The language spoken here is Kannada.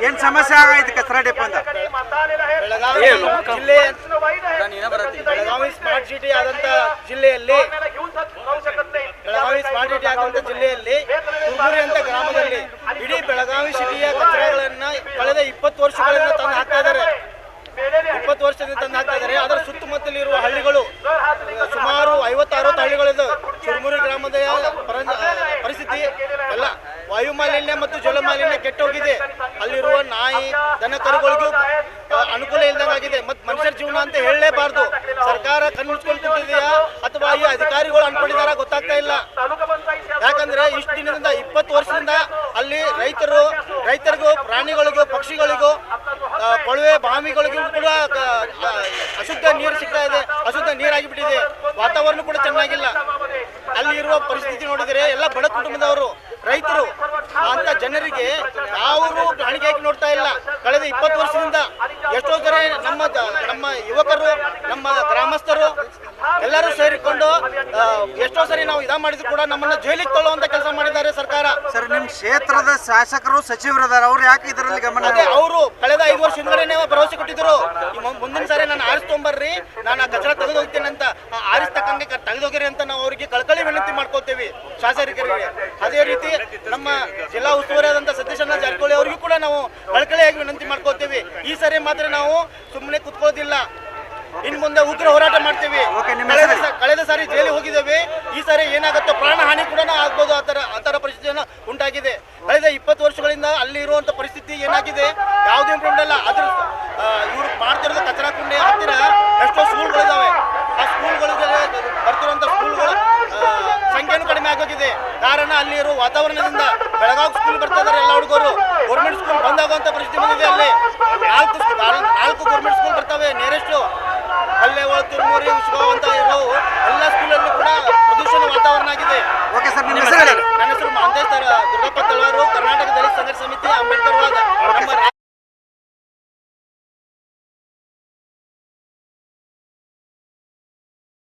ಏನ್ ಸಮಸ್ಯೆ ಆಗೈತಿ ಕಚರಾ ಡಿಪೋಂದ? ಬೆಳಗಾವಿ ಜಿಲ್ಲೆ ಬೆಳಗಾವಿ ಸ್ಮಾರ್ಟ್ ಸಿಟಿ ಆದಂತ ಜಿಲ್ಲೆಯಲ್ಲಿ ತುರ್ಬುರಿ ಅಂತ ಗ್ರಾಮದಲ್ಲಿ ಇಡೀ ಬೆಳಗಾವಿ ಸಿಟಿಯ ಕಚರಾಗಳನ್ನ ಕಳೆದ 20 ವರ್ಷಗಳಿಂದ ತಂದು ಹಾಕ್ತಾ ಇದ್ದಾರೆ. 20 ವರ್ಷದಿಂದ ತಂದು ಹಾಕ್ತಾ ಇದ್ದಾರೆ. ಅದರ ಸುತ್ತಮುತ್ತಲಿರುವ ಹಳ್ಳಿಗಳು ಸುಮಾರು 50-60 ಹಳ್ಳಿಗಳಿದೆ. ತುರ್ಬುರಿ ಗ್ರಾಮದ ಪರಿಸ್ಥಿತಿ ಎಲ್ಲ ವಾಯು ಮಾಲಿನ್ಯ ಮತ್ತು ಜಲ ಮಾಲಿನ್ಯ ಕೆಟ್ಟೋಗಿದೆ. ಅಲ್ಲಿರುವ ನಾಯಿ ದನ ಕರುಗಳಿಗೂ ಅನುಕೂಲ ಇಲ್ದಂಗಾಗಿದೆ. ಮತ್ತು ಮನುಷ್ಯರ ಜೀವನ ಅಂತ ಹೇಳಲೇಬಾರ್ದು. ಸರ್ಕಾರ ಕಣ್ಮುಚ್ಕೊಂಡು ಕೂತಿದೆಯಾ ಅಥವಾ ಈ ಅಧಿಕಾರಿಗಳು ಅನ್ಕೊಂಡಿದಾರ ಗೊತ್ತಾಗ್ತಾ ಇಲ್ಲ. ಯಾಕಂದ್ರೆ ಇಷ್ಟು ದಿನದಿಂದ 20 ವರ್ಷದಿಂದ ಅಲ್ಲಿ ರೈತರಿಗೂ ಪ್ರಾಣಿಗಳಿಗೂ ಪಕ್ಷಿಗಳಿಗೂ ಕೊಳವೆ ಬಾವಿಗಳಿಗೂ ಕೂಡ ಅಶುದ್ಧ ನೀರು ಸಿಗ್ತಾ ಇದೆ. ಅಶುದ್ಧ ನೀರಾಗಿಬಿಟ್ಟಿದೆ. ವಾತಾವರಣ ಕೂಡ ಚೆನ್ನಾಗಿಲ್ಲ. ಅಲ್ಲಿ ಇರುವ ಪರಿಸ್ಥಿತಿ ನೋಡಿದರೆ ಎಲ್ಲ ಬಡ ಕುಟುಂಬದವರು ರೈತರು ಅಂತ ಜನರಿಗೆ ಅವರು ಕಾಣಿಕೆ ಹಾಕಿ ನೋಡ್ತಾ ಇಲ್ಲ. ಕಳೆದ 20 ವರ್ಷದಿಂದ ಎಷ್ಟೋ ಜನ ನಮ್ಮ ಯುವಕರು ನಮ್ಮ ಗ್ರಾಮಸ್ಥರು ಎಲ್ಲರೂ ಸೇರಿಕೊಂಡು ಎಷ್ಟೋ ಸರಿ ನಾವು ಮಾಡಿದ್ರು ಕೂಡ ನಮ್ಮನ್ನ ಜೈಲಿಗೆ ತಳ್ಳುವಂತ ಕೆಲಸ ಮಾಡಿದ್ದಾರೆ ಸರ್ಕಾರ. ಸರ್, ನಿಮ್ ಕ್ಷೇತ್ರದ ಶಾಸಕರು ಸಚಿವರದಾರ, ಅವ್ರು ಯಾಕೆ ಇದರಲ್ಲಿ ಗಮನ? ಅವರು ಕಳೆದ 5 ವರ್ಷ ಹಿಂದ್ಗಡೆ ಭರವಸೆ ಕೊಟ್ಟಿದ್ರು. ಮುಂದಿನ ಸಾರಿ ನಾನು ಆರಿಸ್ಕೊಂಬರ್ರಿ, ನಾನು ಆ ಕಚರ ತೆಗೆದು ಹೋಗ್ತೇನೆ ಅಂತ. ಆರಿಸ್ತಕ್ಕಂಗೆ ತೆಗೆದೋಗಿರಿ ಅಂತ ನಾವು ಅವರಿಗೆ ಕಳಕಳಿ ವಿನಂತಿ ಮಾಡ್ಕೊಳ್ತೇವೆ ಶಾಸಕರಿಗೆ. ಅದೇ ರೀತಿ ನಮ್ಮ ಜಿಲ್ಲಾ ಉಸ್ತುವಾರಿ ಆದಂತ ಸತೀಶಣ್ಣ ಜಾರಕಿಹೊಳಿ ಅವರಿಗೂ ಕೂಡ ನಾವು ಕಳಕಳಿಯಾಗಿ ವಿನಂತಿ ಮಾಡ್ಕೊಳ್ತೇವೆ. ಈ ಸಾರಿ ಮಾತ್ರ ನಾವು ಸುಮ್ಮನೆ ಕುತ್ಕೊಳ್ಳೋದಿಲ್ಲ. ಇನ್ ಮುಂದೆ ಉಗ್ರ ಹೋರಾಟ ಮಾಡ್ತೀವಿ. ಕಳೆದ ಸಾರಿ ಜೈಲಿಗೆ ಹೋಗಿದ್ದೇವೆ. ಈ ಸಾರಿ ಏನಾಗುತ್ತೋ ಪ್ರಾಣ ಹಾನಿ ಕೂಡ ಆಗ್ಬೋದು. ಆತರ ಪರಿಸ್ಥಿತಿಯನ್ನು ಉಂಟಾಗಿದೆ. ಕಳೆದ 20 ವರ್ಷಗಳಿಂದ ಅಲ್ಲಿ ಇರುವಂತ ಪರಿಸ್ಥಿತಿ ಏನಾಗಿದೆ, ಯಾವುದೇ ಇಂಪ್ರೂವ್ಮೆಂಟ್ ಅಲ್ಲ. ಅದ್ರ ಇವ್ರು ಮಾಡ್ತಿರೋದು ಕಚರಾ ಕುಂಡೆ ಹತ್ತಿರ ಎಷ್ಟೋ ಸ್ಕೂಲ್ಗಳಿದಾವೆ. ಆ ಸ್ಕೂಲ್ಗಳಿಗೆ ಬರ್ತಿರುವಂತ ಸ್ಕೂಲ್ಗಳ ಸಂಖ್ಯೆನೂ ಕಡಿಮೆ ಆಗೋಗಿದೆ. ಕಾರಣ ಅಲ್ಲಿ ಇರುವ ವಾತಾವರಣದಿಂದ ಬೆಳಗಾವಿ ಸ್ಕೂಲ್ ಬರ್ತಾ ಇದಾರೆ ಎಲ್ಲ ಹುಡುಗರು. ಗೌರ್ಮೆಂಟ್ ಸ್ಕೂಲ್ ಬಂದಾಗುವಂತ ಪರಿಸ್ಥಿತಿ ಬಂದಿದೆ. ಅಲ್ಲಿ 4 ಗೌರ್ಮೆಂಟ್ ಸ್ಕೂಲ್ ಬರ್ತವೆ. ನೇರೆಸ್ಟ್ ಅಲ್ಲೇ ತುರ್ಮೂರಿ ಉಸ್ಗಾವ್ ಅಂತ